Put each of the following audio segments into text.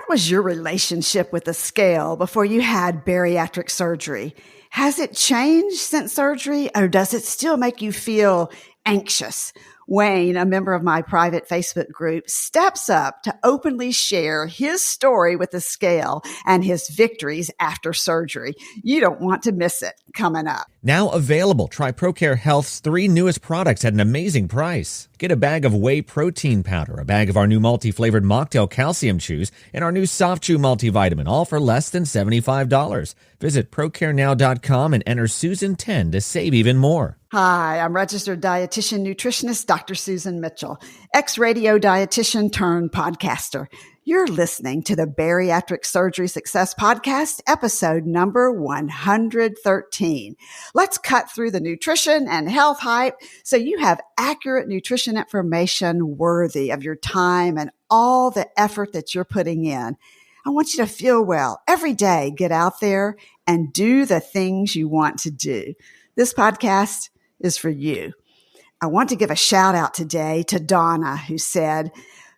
What was your relationship with the scale before you had bariatric surgery? Has it changed since surgery, or does it still make you feel anxious? Wayne, a member of my private Facebook group, steps up to openly share his story with the scale and his victories after surgery. You don't want to miss it. Coming up. Now available, try ProCare Health's 3 newest products at an amazing price. Get a bag of whey protein powder, a bag of our new multi-flavored mocktail calcium chews, and our new soft chew multivitamin, all for less than $75. Visit ProCareNow.com and enter Susan10 to save even more. Hi, I'm registered dietitian nutritionist Dr. Susan Mitchell, ex-radio dietitian turned podcaster. You're listening to the Bariatric Surgery Success podcast, episode number 113. Let's cut through the nutrition and health hype so you have accurate nutrition information worthy of your time and all the effort that you're putting in. I want you to feel well every day. Get out there and do the things you want to do. This podcast is for you. I want to give a shout out today to Donna, who said,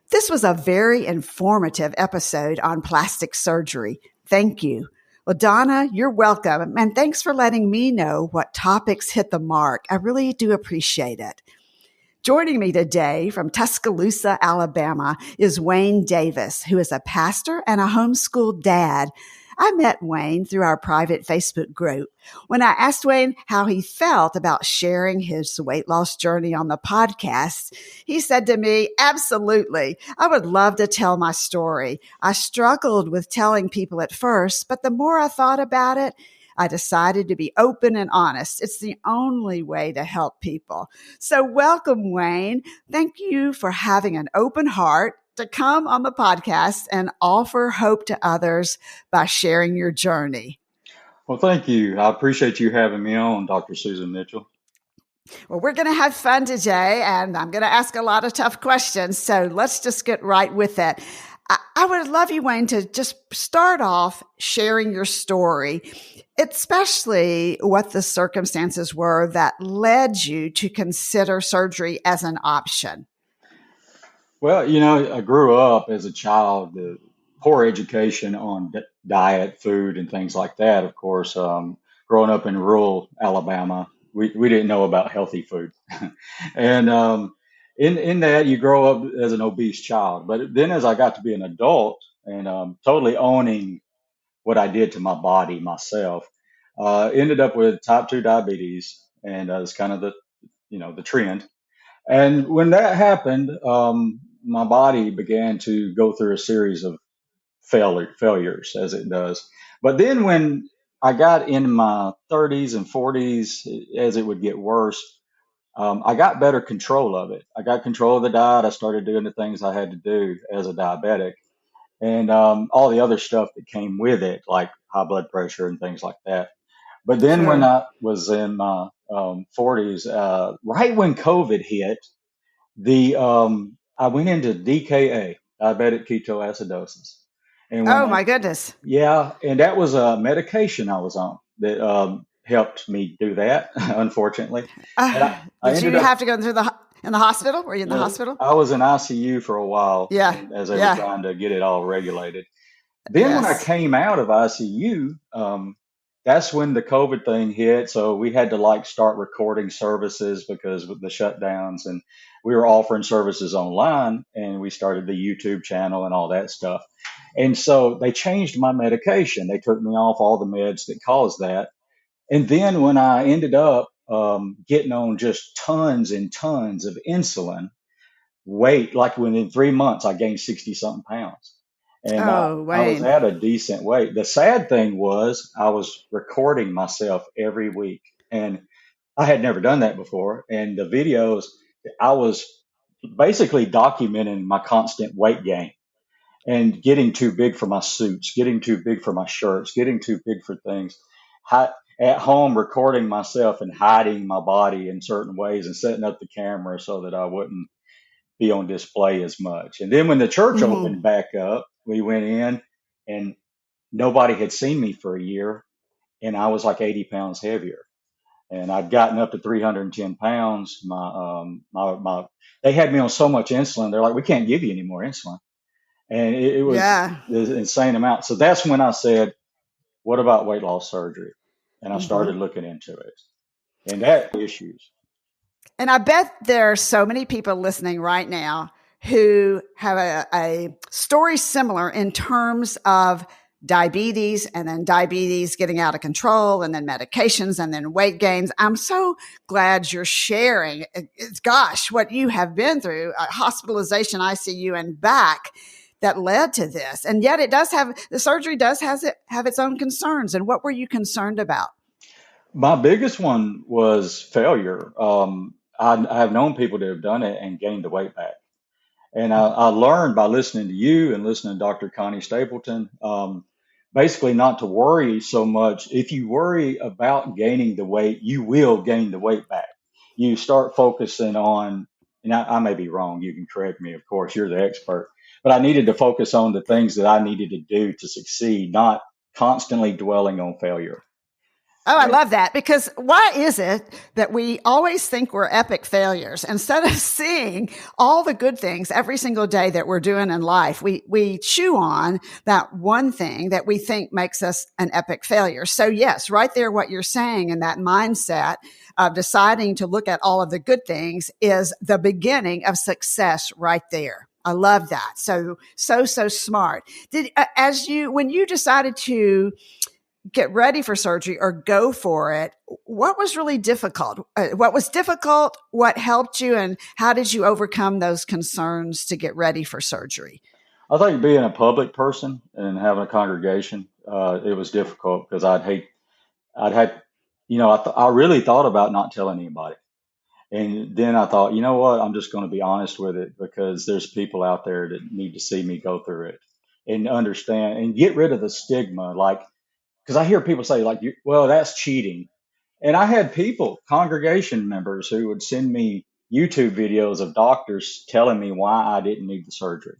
"This was a very informative episode on plastic surgery. Thank you." Well, Donna, you're welcome. And thanks for letting me know what topics hit the mark. I really do appreciate it. Joining me today from Tuscaloosa, Alabama, is Wayne Davis, who is a pastor and a homeschool dad. I met Wayne through our private Facebook group. When I asked Wayne how he felt about sharing his weight loss journey on the podcast, he said to me, "Absolutely. I would love to tell my story. I struggled with telling people at first, but the more I thought about it, I decided to be open and honest. It's the only way to help people." So welcome, Wayne. Thank you for having an open heart to come on the podcast and offer hope to others by sharing your journey. Well, thank you. I appreciate you having me on, Dr. Susan Mitchell. Well, we're going to have fun today, and I'm going to ask a lot of tough questions. So let's just get right with it. I would love you, Wayne, to just start off sharing your story, especially what the circumstances were that led you to consider surgery as an option. Well, I grew up as a child, poor education on diet, food, and things like that. Of course, growing up in rural Alabama, we didn't know about healthy food. And in that, you grow up as an obese child. But then as I got to be an adult and totally owning what I did to my body myself, ended up with type 2 diabetes. And it's kind of the trend. And when that happened, my body began to go through a series of failures, as it does. But then when I got in my 30s and 40s, as it would get worse, I got better control of it. I got control of the diet. I started doing the things I had to do as a diabetic, and all the other stuff that came with it, like high blood pressure and things like that. But then when I was in my 40s, right when COVID hit, I went into DKA, diabetic ketoacidosis. And my goodness. Yeah, and that was a medication I was on that helped me do that, unfortunately. Did you have to go through in the hospital? Were you in the hospital? I was in ICU for a while as they were trying to get it all regulated. Then when I came out of ICU, that's when the COVID thing hit. So we had to start recording services because with the shutdowns, and we were offering services online, and we started the YouTube channel and all that stuff. And so they changed my medication. They took me off all the meds that caused that. And then when I ended up getting on just tons and tons of insulin, within 3 months, I gained 60 something pounds. And I was at a decent weight. The sad thing was I was recording myself every week, and I had never done that before. And the videos, I was basically documenting my constant weight gain and getting too big for my suits, getting too big for my shirts, getting too big for things. At home, recording myself and hiding my body in certain ways and setting up the camera so that I wouldn't be on display as much. And then when the church opened back up, we went in and nobody had seen me for a year, and I was like 80 pounds heavier. And I'd gotten up to 310 pounds. They had me on so much insulin. They're like, "We can't give you any more insulin." And it was this insane amount. So that's when I said, what about weight loss surgery? And I started looking into it, and that issues. And I bet there are so many people listening right now who have a story similar in terms of diabetes, and then diabetes getting out of control, and then medications, and then weight gains. I'm so glad you're sharing. Gosh, what you have been through, hospitalization, ICU, and back, that led to this. And yet the surgery does have its own concerns. And what were you concerned about? My biggest one was failure. I have known people that have done it and gained the weight back. And I learned by listening to you and listening to Dr. Connie Stapleton, basically not to worry so much. If you worry about gaining the weight, you will gain the weight back. You start focusing on, and I may be wrong, you can correct me, of course, you're the expert, but I needed to focus on the things that I needed to do to succeed, not constantly dwelling on failure. Oh, I love that, because why is it that we always think we're epic failures instead of seeing all the good things every single day that we're doing in life? We chew on that one thing that we think makes us an epic failure. So yes, right there, what you're saying, and that mindset of deciding to look at all of the good things is the beginning of success right there. I love that. So smart. When you decided to get ready for surgery or go for it, what was really difficult? What was difficult? What helped you? And how did you overcome those concerns to get ready for surgery? I think being a public person and having a congregation, it was difficult because I really thought about not telling anybody. And then I thought, you know what, I'm just going to be honest with it, because there's people out there that need to see me go through it and understand and get rid of the stigma. Like, because I hear people say, like, well, that's cheating. And I had congregation members who would send me YouTube videos of doctors telling me why I didn't need the surgery.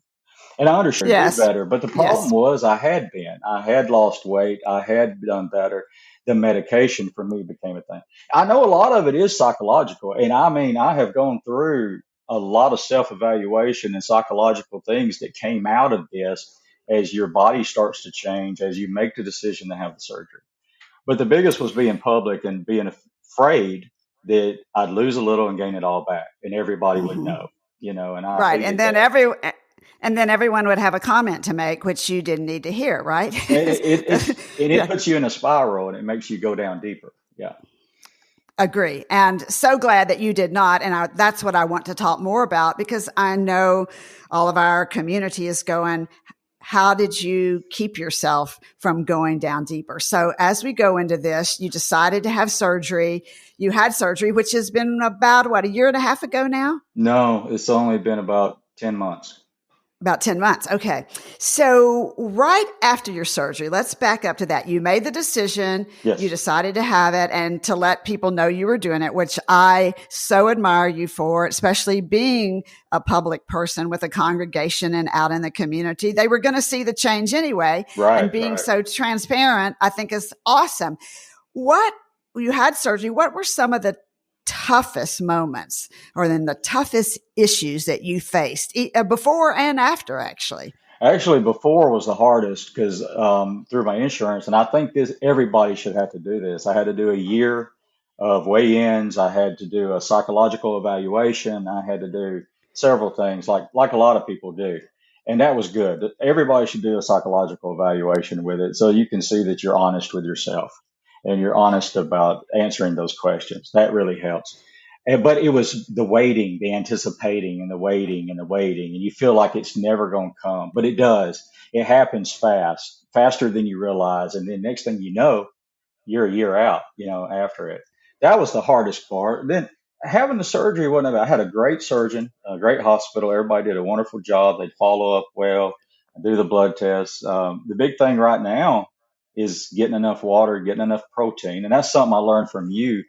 And I understood better. But the problem was I had lost weight. I had done better. The medication for me became a thing. I know a lot of it is psychological. And I mean, I have gone through a lot of self-evaluation and psychological things that came out of this as your body starts to change, as you make the decision to have the surgery. But the biggest was being public and being afraid that I'd lose a little and gain it all back, and everybody would know, and I right. And then everyone would have a comment to make, which you didn't need to hear, right? It puts you in a spiral, and it makes you go down deeper. Yeah. Agree. And so glad that you did not. And that's what I want to talk more about, because I know all of our community is going, how did you keep yourself from going down deeper? So as we go into this, you decided to have surgery. You had surgery, which has been about, a year and a half ago now? No, it's only been about 10 months. About 10 months. Okay. So right after your surgery, let's back up to that. You made the decision. Yes. You decided to have it and to let people know you were doing it, which I so admire you for, especially being a public person with a congregation and out in the community. They were going to see the change anyway. Right. And being so transparent, I think, is awesome. You had surgery. What were some of the toughest moments, or then the toughest issues that you faced before and after? Actually, before was the hardest, because through my insurance, and I think everybody should have to do this. I had to do a year of weigh-ins. I had to do a psychological evaluation. I had to do several things like a lot of people do. And that was good. Everybody should do a psychological evaluation with it, so you can see that you're honest with yourself and you're honest about answering those questions. That really helps. But it was the waiting, the anticipating, and the waiting and the waiting. And you feel like it's never going to come, but it does. It happens faster than you realize. And then next thing you know, you're a year out, after it. That was the hardest part. And then having the surgery wasn't about, I had a great surgeon, a great hospital. Everybody did a wonderful job. They'd follow up well, do the blood tests. The big thing right now is getting enough water, getting enough protein. And that's something I learned from you.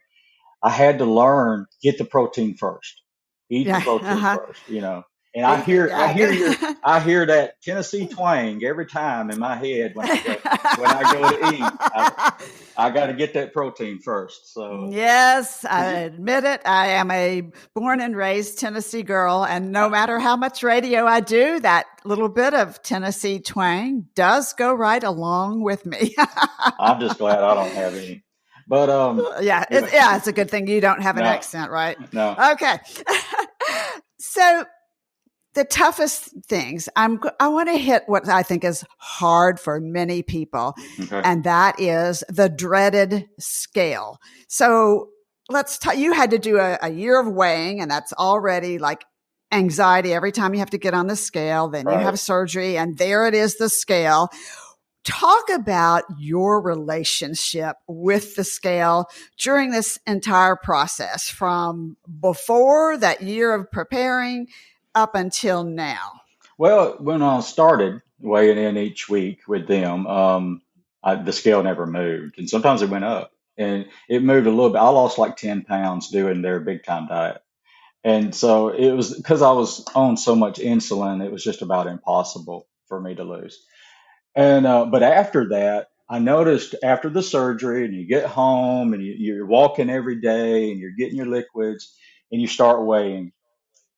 I had to learn, get the protein first, eat the protein first, and And I hear that Tennessee twang every time in my head when I go to eat. I got to get that protein first. So yes, I admit it. I am a born and raised Tennessee girl, and no matter how much radio I do, that little bit of Tennessee twang does go right along with me. I'm just glad I don't have any. But it's a good thing you don't have an accent, right? No. Okay. So the toughest things, I want to hit what I think is hard for many people, and that is the dreaded scale. So you had to do a year of weighing, and that's already like anxiety every time you have to get on the scale. Then you have surgery, and there it is, the scale. Talk about your relationship with the scale during this entire process, from before that year of preparing up until now. Well, when I started weighing in each week with them, the scale never moved, and sometimes it went up, and it moved a little bit. I lost like 10 pounds doing their big time diet. And so it was because I was on so much insulin, it was just about impossible for me to lose. And but after that, I noticed after the surgery, and you get home, and you're walking every day, and you're getting your liquids, and you start weighing,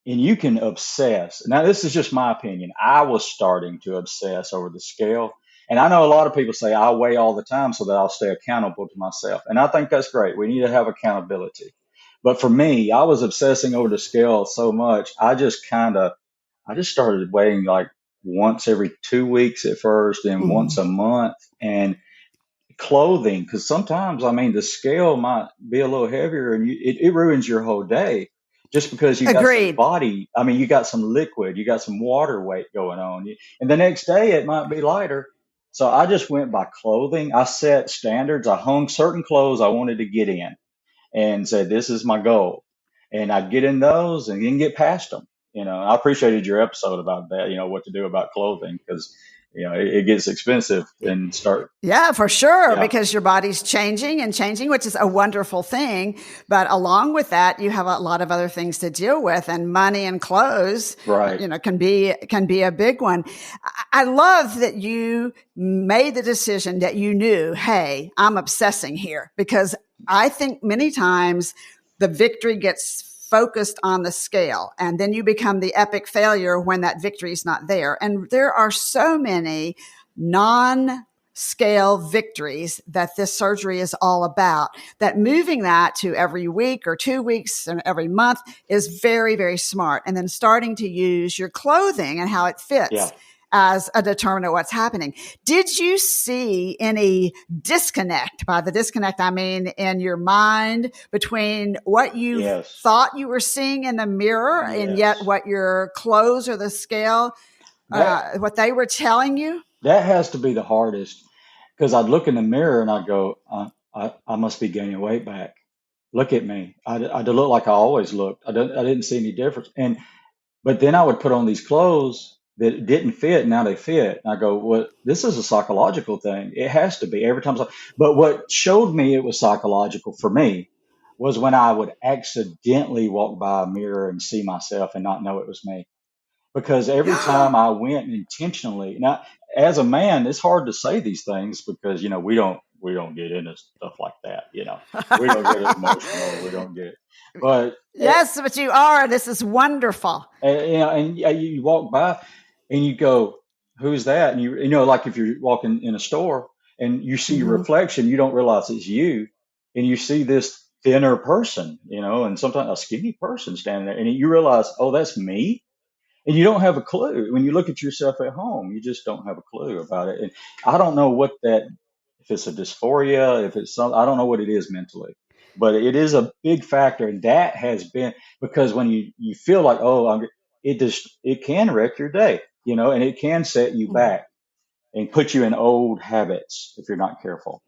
and you can obsess. Now, this is just my opinion. I was starting to obsess over the scale. And I know a lot of people say I weigh all the time so that I'll stay accountable to myself. And I think that's great. We need to have accountability. But for me, I was obsessing over the scale so much. I just started weighing like once every 2 weeks at first, and once a month. And clothing, because sometimes, the scale might be a little heavier, and it ruins your whole day just because you got some body. You got some liquid, you got some water weight going on, and the next day it might be lighter. So I just went by clothing. I set standards. I hung certain clothes I wanted to get in and said, this is my goal. And I'd get in those and then get past them. I appreciated your episode about that, what to do about clothing, because it gets expensive and start. Yeah, for sure. Yeah. Because your body's changing, which is a wonderful thing. But along with that, you have a lot of other things to deal with, and money and clothes, can be a big one. I love that you made the decision that you knew, hey, I'm obsessing here, because I think many times the victory gets focused on the scale, and then you become the epic failure when that victory is not there. And there are so many non-scale victories that this surgery is all about, that moving that to every week or 2 weeks and every month is very, very smart. And then starting to use your clothing and how it fits as a determinant of what's happening. Did you see any disconnect? By the disconnect, I mean in your mind, between what you thought you were seeing in the mirror and yet what your clothes or the scale, what they were telling you? That has to be the hardest, because I'd look in the mirror and I'd go, I must be gaining weight back. Look at me. I look like I always looked. I didn't see any difference. But then I would put on these clothes that didn't fit. Now they fit. And I go, well, this is a psychological thing. It has to be every time. But what showed me it was psychological for me was when I would accidentally walk by a mirror and see myself and not know it was me. Because every time I went intentionally, now as a man, it's hard to say these things because, we don't get into stuff like that. We don't get emotional. We don't get, but yes, but you are. This is wonderful. And you walk by and you go, who's that? And like if you're walking in a store and you see your reflection, you don't realize it's you, and you see this thinner person, and sometimes a skinny person standing there, and you realize, oh, that's me. And you don't have a clue. When you look at yourself at home, you just don't have a clue about it. And I don't know if it's a dysphoria, if it's I don't know what it is mentally, but it is a big factor. And that has been, because when you feel like, it can wreck your day, and it can set you back and put you in old habits if you're not careful.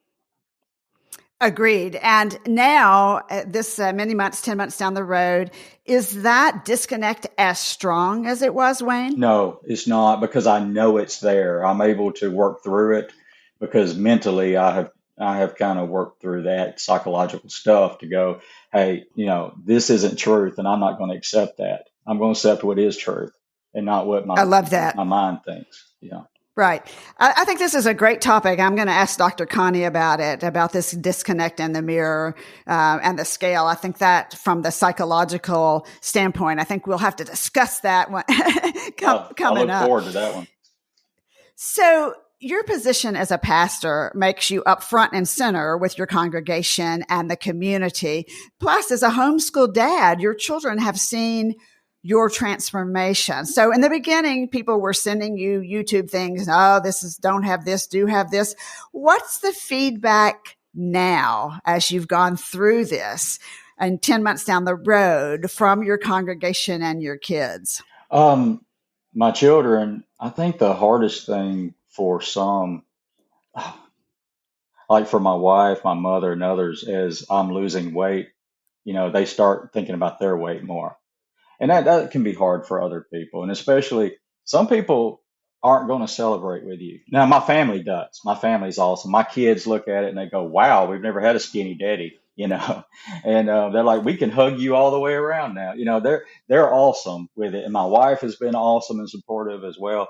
Agreed. And now, this many months, 10 months down the road, is that disconnect as strong as it was, Wayne? No, it's not, because I know it's there. I'm able to work through it because mentally I have kind of worked through that psychological stuff to go, hey, this isn't truth, and I'm not going to accept that. I'm going to accept what is truth. and not what I love that. my mind thinks. Yeah. Right. I think this is a great topic. I'm going to ask Dr. Connie about it, about this disconnect in the mirror and the scale. I think that from the psychological standpoint, I think we'll have to discuss that coming up. I look forward to that one. So your position as a pastor makes you up front and center with your congregation and the community. Plus, as a homeschool dad, your children have seen your transformation. So in the beginning, people were sending you YouTube things. Oh, don't have this, do have this. What's the feedback now as you've gone through this and 10 months down the road from your congregation and your kids? My children, I think the hardest thing for some, like for my wife, my mother, and others, is I'm losing weight. They start thinking about their weight more. And that can be hard for other people. And especially some people aren't going to celebrate with you. Now, my family does. My family's awesome. My kids look at it and they go, wow, we've never had a skinny daddy, and they're like, we can hug you all the way around now. They're awesome with it. And my wife has been awesome and supportive as well.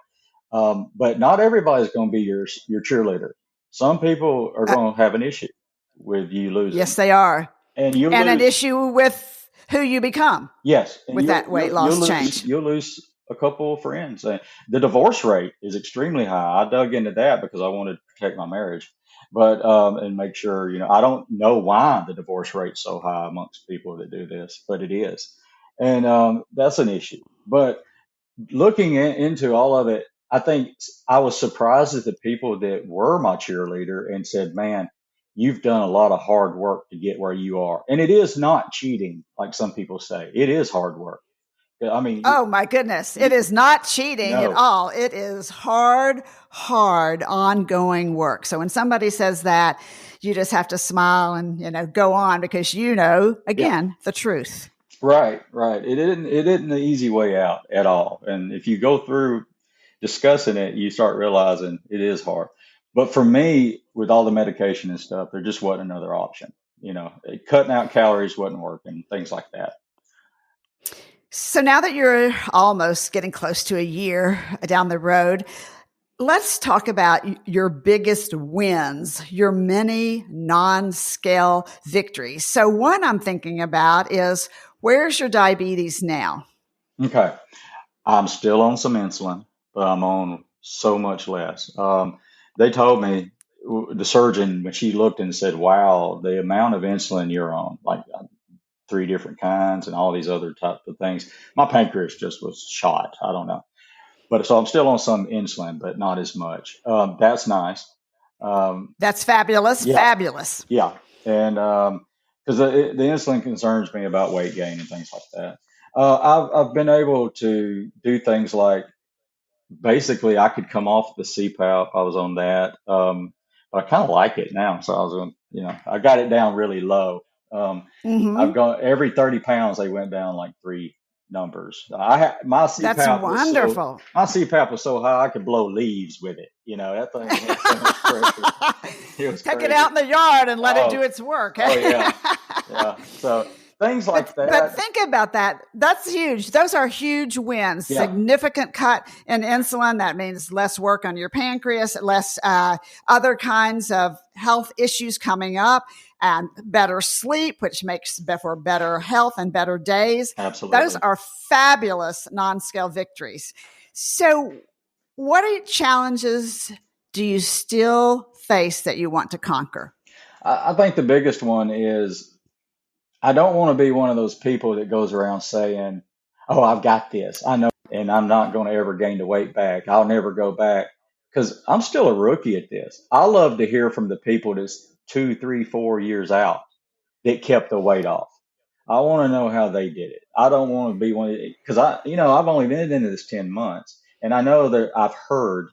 But not everybody's going to be your cheerleader. Some people are going to have an issue with you losing. Yes, they are. And an issue with who you become. Yes. With that weight loss change. You'll lose a couple of friends. The divorce rate is extremely high. I dug into that because I wanted to protect my marriage, but and make sure, I don't know why the divorce rate's so high amongst people that do this, but it is. And that's an issue. But looking into all of it, I think I was surprised at the people that were my cheerleader and said, man, you've done a lot of hard work to get where you are. And it is not cheating, like some people say. It is hard work. I mean, oh my goodness. It is not cheating at all. It is hard, ongoing work. So when somebody says that, you just have to smile and, go on because the truth. Right. It isn't the easy way out at all. And if you go through discussing it, you start realizing it is hard. But for me, with all the medication and stuff, there just wasn't another option. Cutting out calories wasn't working, things like that. So now that you're almost getting close to a year down the road, let's talk about your biggest wins, your many non-scale victories. So one I'm thinking about is, where's your diabetes now? Okay. I'm still on some insulin, but I'm on so much less. They told me, the surgeon, when she looked and said, wow, the amount of insulin you're on, like 3 different kinds and all these other types of things. My pancreas just was shot. I don't know. But so I'm still on some insulin, but not as much. That's nice. That's fabulous. Yeah. Fabulous. Yeah. And because the insulin concerns me about weight gain and things like that. I've been able to do things like, basically I could come off the CPAP. I was on that. But I kind of like it now. So I was on, I got it down really low. I've gone every 30 pounds. They went down like 3 numbers. My CPAP. That's wonderful. My CPAP was so high I could blow leaves with it. That thing had so much pressure. It was Take crazy. it out in the yard and let it do its work. Oh yeah. So things like that. But think about that. That's huge. Those are huge wins. Yeah. Significant cut in insulin. That means less work on your pancreas, less other kinds of health issues coming up, and better sleep, which makes for better health and better days. Absolutely. Those are fabulous non-scale victories. So what challenges do you still face that you want to conquer? I think the biggest one is, I don't want to be one of those people that goes around saying, oh, I've got this. I know, and I'm not going to ever gain the weight back. I'll never go back, because I'm still a rookie at this. I love to hear from the people that's 2, 3, 4 years out that kept the weight off. I want to know how they did it. I don't want to be one, because I've only been into this 10 months, and I know that I've heard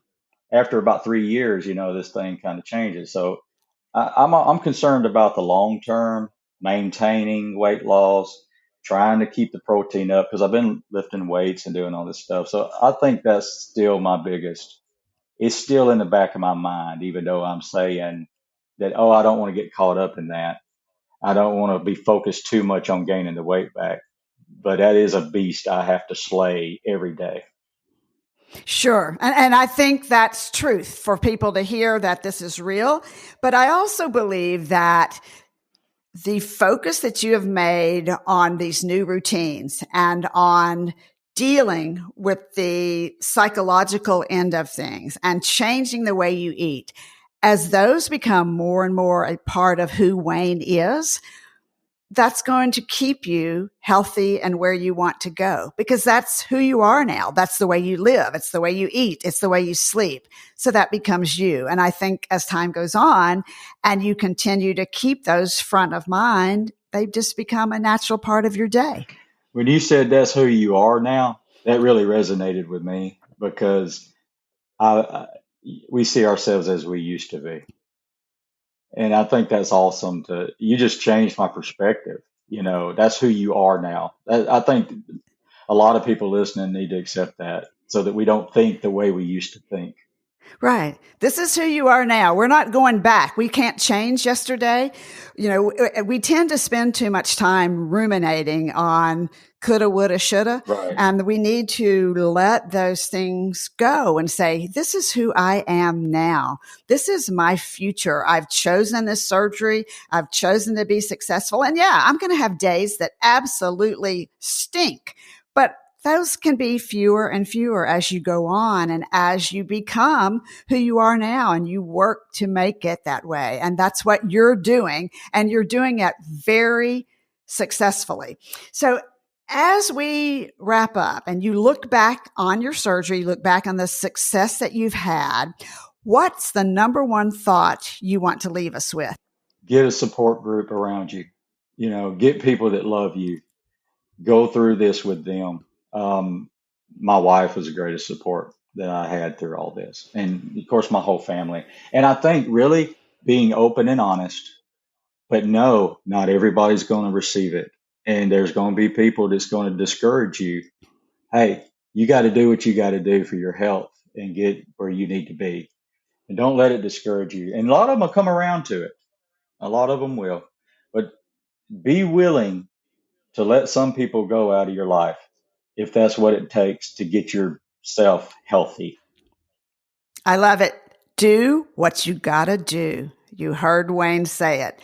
after about 3 years, this thing kind of changes. So I'm concerned about the long term, maintaining weight loss, trying to keep the protein up, because I've been lifting weights and doing all this stuff. So I think that's still my biggest. It's still in the back of my mind, even though I'm saying that, I don't want to get caught up in that. I don't want to be focused too much on gaining the weight back. But that is a beast I have to slay every day. Sure. And I think that's truth for people to hear that this is real. But I also believe that the focus that you have made on these new routines and on dealing with the psychological end of things and changing the way you eat, as those become more and more a part of who Wayne is, that's going to keep you healthy and where you want to go, because that's who you are now. That's the way you live. It's the way you eat. It's the way you sleep. So that becomes you. And I think as time goes on and you continue to keep those front of mind, they just become a natural part of your day. When you said that's who you are now, that really resonated with me, because we see ourselves as we used to be. And I think that's awesome. You just changed my perspective. That's who you are now. I think a lot of people listening need to accept that, so that we don't think the way we used to think. Right. This is who you are now. We're not going back. We can't change yesterday. We tend to spend too much time ruminating on coulda, woulda, shoulda. Right. And we need to let those things go and say, this is who I am now. This is my future. I've chosen this surgery. I've chosen to be successful. And yeah, I'm going to have days that absolutely stink, but those can be fewer and fewer as you go on and as you become who you are now, and you work to make it that way. And that's what you're doing, and you're doing it very successfully. So as we wrap up and you look back on your surgery, look back on the success that you've had, what's the number one thought you want to leave us with? Get a support group around you. Get people that love you. Go through this with them. My wife was the greatest support that I had through all this. And of course, my whole family. And I think really being open and honest, but no, not everybody's going to receive it. And there's going to be people that's going to discourage you. Hey, you got to do what you got to do for your health and get where you need to be. And don't let it discourage you. And a lot of them will come around to it. A lot of them will. But be willing to let some people go out of your life if that's what it takes to get yourself healthy. I love it. Do what you gotta do. You heard Wayne say it.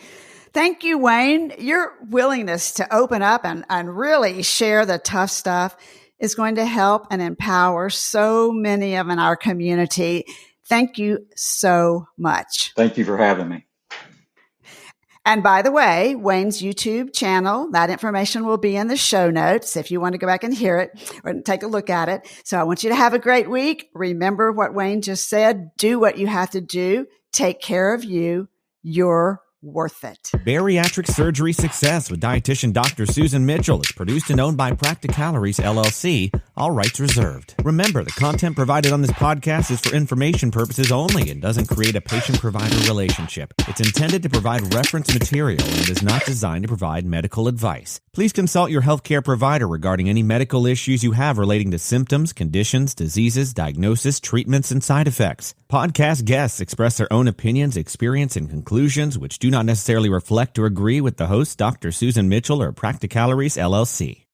Thank you, Wayne. Your willingness to open up and really share the tough stuff is going to help and empower so many of in our community. Thank you so much. Thank you for having me. And by the way, Wayne's YouTube channel, that information will be in the show notes if you want to go back and hear it or take a look at it. So I want you to have a great week. Remember what Wayne just said. Do what you have to do. Take care of you. You're worth it. Bariatric Surgery Success with dietitian Dr. Susan Mitchell is produced and owned by Practicalories, LLC. All rights reserved. Remember, the content provided on this podcast is for information purposes only and doesn't create a patient-provider relationship. It's intended to provide reference material and is not designed to provide medical advice. Please consult your healthcare provider regarding any medical issues you have relating to symptoms, conditions, diseases, diagnosis, treatments, and side effects. Podcast guests express their own opinions, experience, and conclusions which do not necessarily reflect or agree with the host, Dr. Susan Mitchell or Practicalories, LLC.